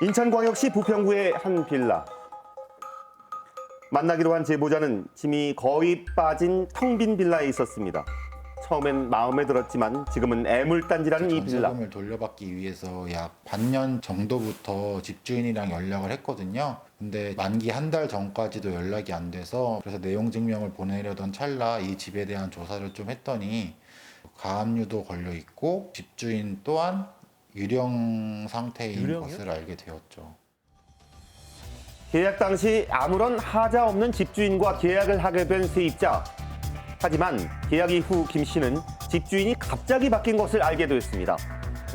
인천광역시 부평구의 한 빌라. 만나기로 한 제보자는 짐이 거의 빠진 텅 빈 빌라에 있었습니다. 처음엔 마음에 들었지만 지금은 애물단지라는 이 빌라. 전세금을 돌려받기 위해서 약 반년 정도부터 집주인이랑 연락을 했거든요. 근데 만기 한 달 전까지도 연락이 안 돼서 그래서 내용 증명을 보내려던 찰나 이 집에 대한 조사를 좀 했더니 가압류도 걸려 있고 집주인 또한 유령 상태인 유령이요? 것을 알게 되었죠. 계약 당시 아무런 하자 없는 집주인과 계약을 하게 된 세입자. 하지만 계약 이후 김 씨는 집주인이 갑자기 바뀐 것을 알게 됐습니다.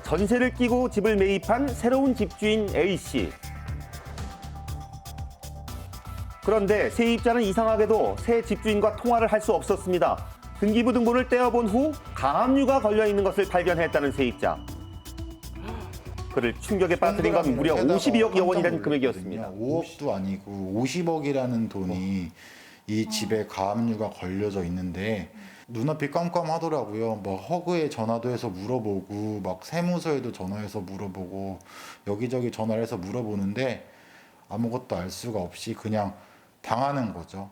전세를 끼고 집을 매입한 새로운 집주인 A 씨. 그런데 세입자는 이상하게도 새 집주인과 통화를 할 수 없었습니다. 등기부 등본을 떼어본 후 가압류가 걸려 있는 것을 발견했다는 세입자. 그를 충격에 빠뜨린 건 무려 52억여 원이라는 금액이었습니다. 5억도 아니고 50억이라는 돈이 이 집에 가압류가 걸려져 있는데 눈앞이 깜깜하더라고요. 막 허그에 전화도 해서 물어보고 막 세무서에도 전화해서 물어보고 여기저기 전화를 해서 물어보는데 아무것도 알 수가 없이 그냥 당하는 거죠.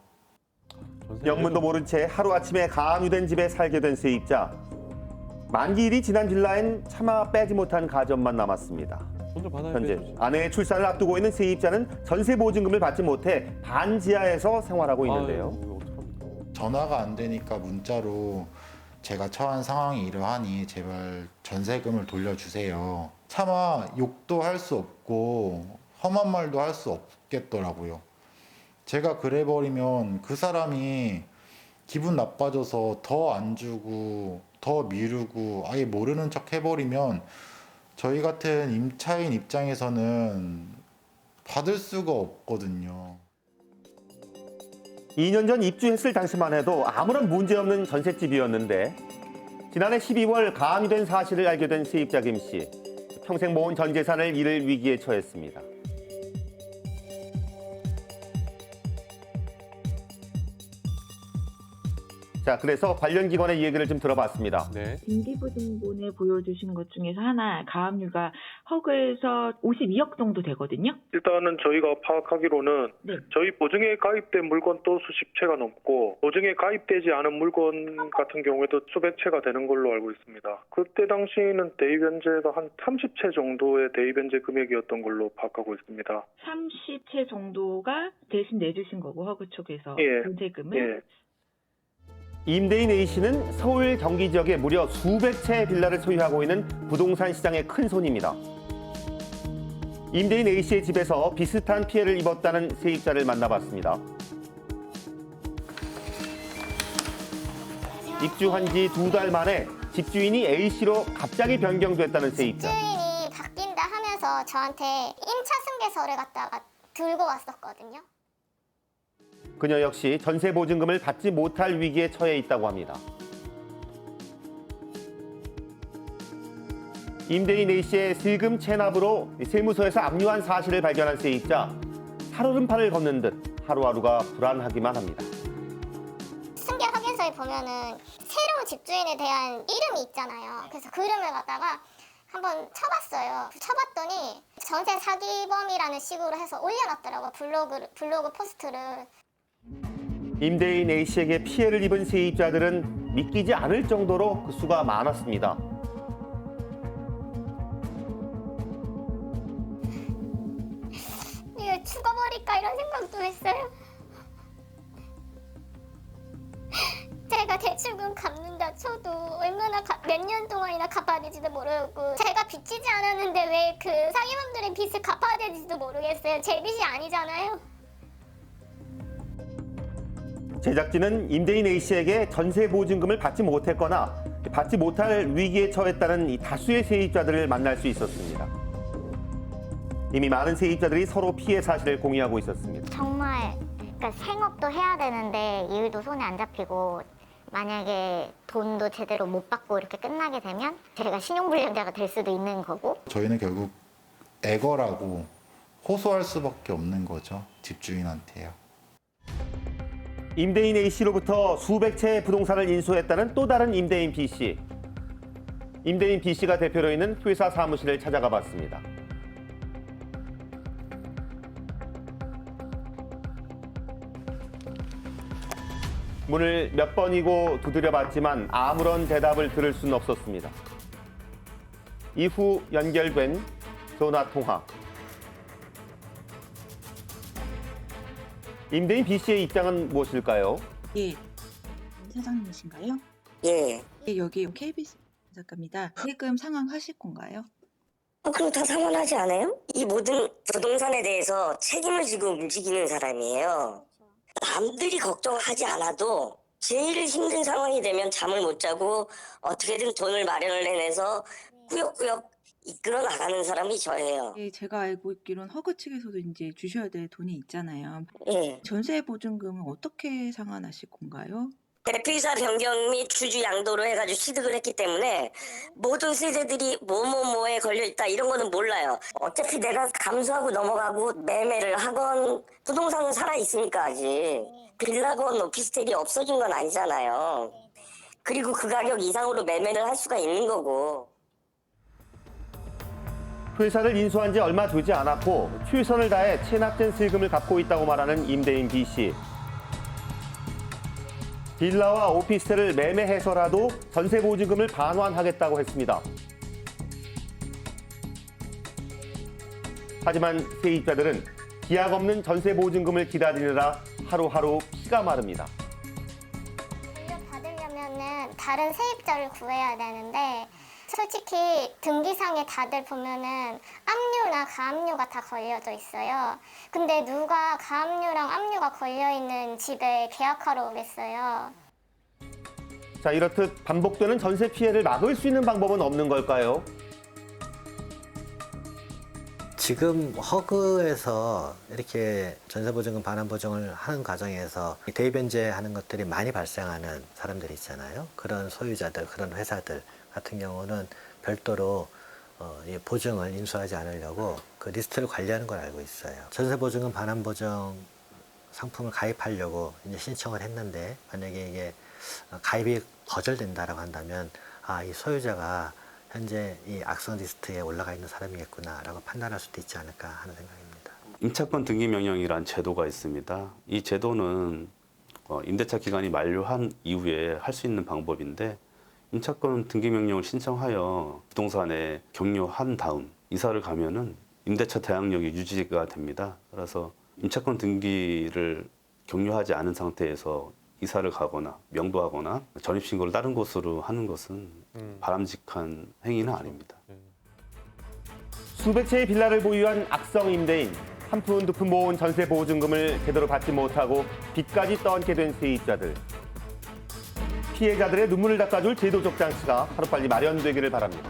영문도 모른 채 하루아침에 가압류된 집에 살게 된 세입자. 만기일이 지난 빌라엔 차마 빼지 못한 가전만 남았습니다. 돈을 받아야 현재 되죠. 아내의 출산을 앞두고 있는 세입자는 전세 보증금을 받지 못해 반지하에서 생활하고 있는데요. 아유, 이거 어떡합니까? 전화가 안 되니까 문자로 제가 처한 상황이 이러하니 제발 전세금을 돌려주세요. 차마 욕도 할 수 없고 험한 말도 할 수 없겠더라고요. 제가 그래버리면 그 사람이 기분 나빠져서 더 안 주고 더 미루고 아예 모르는 척 해버리면 저희 같은 임차인 입장에서는 받을 수가 없거든요. 2년 전 입주했을 당시만 해도 아무런 문제 없는 전셋집이었는데 지난해 12월 가압류된 사실을 알게 된 세입자 김 씨. 평생 모은 전 재산을 잃을 위기에 처했습니다. 자, 그래서 관련 기관의 얘기를 좀 들어봤습니다. 네. 등기부 등본에 보여주신 것 중에서 하나 가압류가 허그에서 52억 정도 되거든요. 일단은 저희가 파악하기로는 네. 저희 보증에 가입된 물건도 수십 채가 넘고 보증에 가입되지 않은 물건 같은 경우에도 수백 채가 되는 걸로 알고 있습니다. 그때 당시에는 대입변제가 한 30채 정도의 대입변제 금액이었던 걸로 파악하고 있습니다. 30채 정도가 대신 내주신 거고 허그 쪽에서 예. 전세금을. 예. 임대인 A 씨는 서울 경기 지역에 무려 수백 채의 빌라를 소유하고 있는 부동산 시장의 큰 손입니다. 임대인 A 씨의 집에서 비슷한 피해를 입었다는 세입자를 만나봤습니다. 입주한 지 2달 만에 집주인이 A 씨로 갑자기 변경됐다는 세입자. 집주인이 바뀐다 하면서 저한테 임차 승계서를 갖다가 들고 왔었거든요. 그녀 역시 전세 보증금을 받지 못할 위기에 처해 있다고 합니다. 임대인 A 씨의 슬금 체납으로 세무서에서 압류한 사실을 발견한 세입자. 살얼음판을 걷는 듯 하루하루가 불안하기만 합니다. 승계 확인서에 보면은 새로운 집주인에 대한 이름이 있잖아요. 그래서 그 이름을 갖다가 한번 쳐봤어요. 쳐봤더니 전세 사기범이라는 식으로 해서 올려놨더라고요. 블로그 포스트를. 임대인 A 씨에게 피해를 입은 세입자들은 믿기지 않을 정도로 그 수가 많았습니다. 이거 죽어버릴까 이런 생각도 했어요. 제가 대출금 갚는다 쳐도 얼마나 몇 년 동안이나 갚아야 될지도 모르고 제가 빚지지 않았는데 왜 그 사기범들의 빚을 갚아야 될지도 모르겠어요. 제 빚이 아니잖아요. 제작진은 임대인 A 씨에게 전세 보증금을 받지 못했거나 받지 못할 위기에 처했다는 이 다수의 세입자들을 만날 수 있었습니다. 이미 많은 세입자들이 서로 피해 사실을 공유하고 있었습니다. 정말 그러니까 생업도 해야 되는데 일도 손에 안 잡히고 만약에 돈도 제대로 못 받고 이렇게 끝나게 되면 제가 신용불량자가 될 수도 있는 거고. 저희는 결국 애거라고 호소할 수밖에 없는 거죠. 집주인한테요. 임대인 A 씨로부터 수백 채의 부동산을 인수했다는 또 다른 임대인 B 씨. 임대인 B 씨가 대표로 있는 회사 사무실을 찾아가 봤습니다. 문을 몇 번이고 두드려봤지만 아무런 대답을 들을 수는 없었습니다. 이후 연결된 전화 통화. 임대인 B 씨의 입장은 무엇일까요? 예, 사장님이신가요? 예. 예, 여기 KBS 작가입니다. 세금 상환하실 건가요? 그럼 다 상환하지 않아요? 이 모든 부동산에 대해서 책임을 지고 움직이는 사람이에요. 남들이 걱정하지 않아도 제일 힘든 상황이 되면 잠을 못 자고 어떻게든 돈을 마련을 해내서 꾸역꾸역 이끌어 나가는 사람이 저예요. 예, 제가 알고 있기로는 허그 측에서도 이제 주셔야 될 돈이 있잖아요. 예. 전세 보증금은 어떻게 상환하실 건가요? 대표이사 변경 및 주주 양도로 해가지고 취득을 했기 때문에 모든 세대들이 뭐뭐뭐에 걸려있다 이런 거는 몰라요. 어차피 내가 감수하고 넘어가고 매매를 하건 부동산은 살아있으니까 아직 빌라건 오피스텔이 없어진 건 아니잖아요. 그리고 그 가격 이상으로 매매를 할 수가 있는 거고. 회사를 인수한 지 얼마 되지 않았고 최선을 다해 체납된 세금을 갚고 있다고 말하는 임대인 B 씨. 빌라와 오피스텔을 매매해서라도 전세 보증금을 반환하겠다고 했습니다. 하지만 세입자들은 기약 없는 전세 보증금을 기다리느라 하루하루 피가 마릅니다. 물려받으려면은 다른 세입자를 구해야 되는데 솔직히 등기상에 다들 보면은 압류나 가압류가 다 걸려져 있어요. 근데 누가 가압류랑 압류가 걸려있는 집에 계약하러 오겠어요? 자, 이렇듯 반복되는 전세 피해를 막을 수 있는 방법은 없는 걸까요? 지금 허그에서 이렇게 전세보증금 반환보증을 하는 과정에서 대입변제하는 것들이 많이 발생하는 사람들이 있잖아요. 그런 소유자들, 그런 회사들 같은 경우는 별도로 이 보증을 인수하지 않으려고 그 리스트를 관리하는 걸 알고 있어요. 전세보증금 반환보증 상품을 가입하려고 이제 신청을 했는데 만약에 이게 가입이 거절된다라고 한다면 이 소유자가 현재 이 악성 리스트에 올라가 있는 사람이겠구나라고 판단할 수도 있지 않을까 하는 생각입니다. 임차권 등기명령이란 제도가 있습니다. 이 제도는 임대차 기간이 만료한 이후에 할 수 있는 방법인데 임차권 등기명령을 신청하여 부동산에 격려한 다음 이사를 가면은 임대차 대항력이 유지가 됩니다. 그래서 임차권 등기를 격려하지 않은 상태에서 이사를 가거나 명도하거나 전입신고를 다른 곳으로 하는 것은 바람직한 행위는 아닙니다. 수백 채의 빌라를 보유한 악성 임대인, 한 푼 두 푼 모은 전세 보증금을 제대로 받지 못하고 빚까지 떠안게 된 세입자들. 피해자들의 눈물을 닦아줄 제도적 장치가 하루빨리 마련되기를 바랍니다.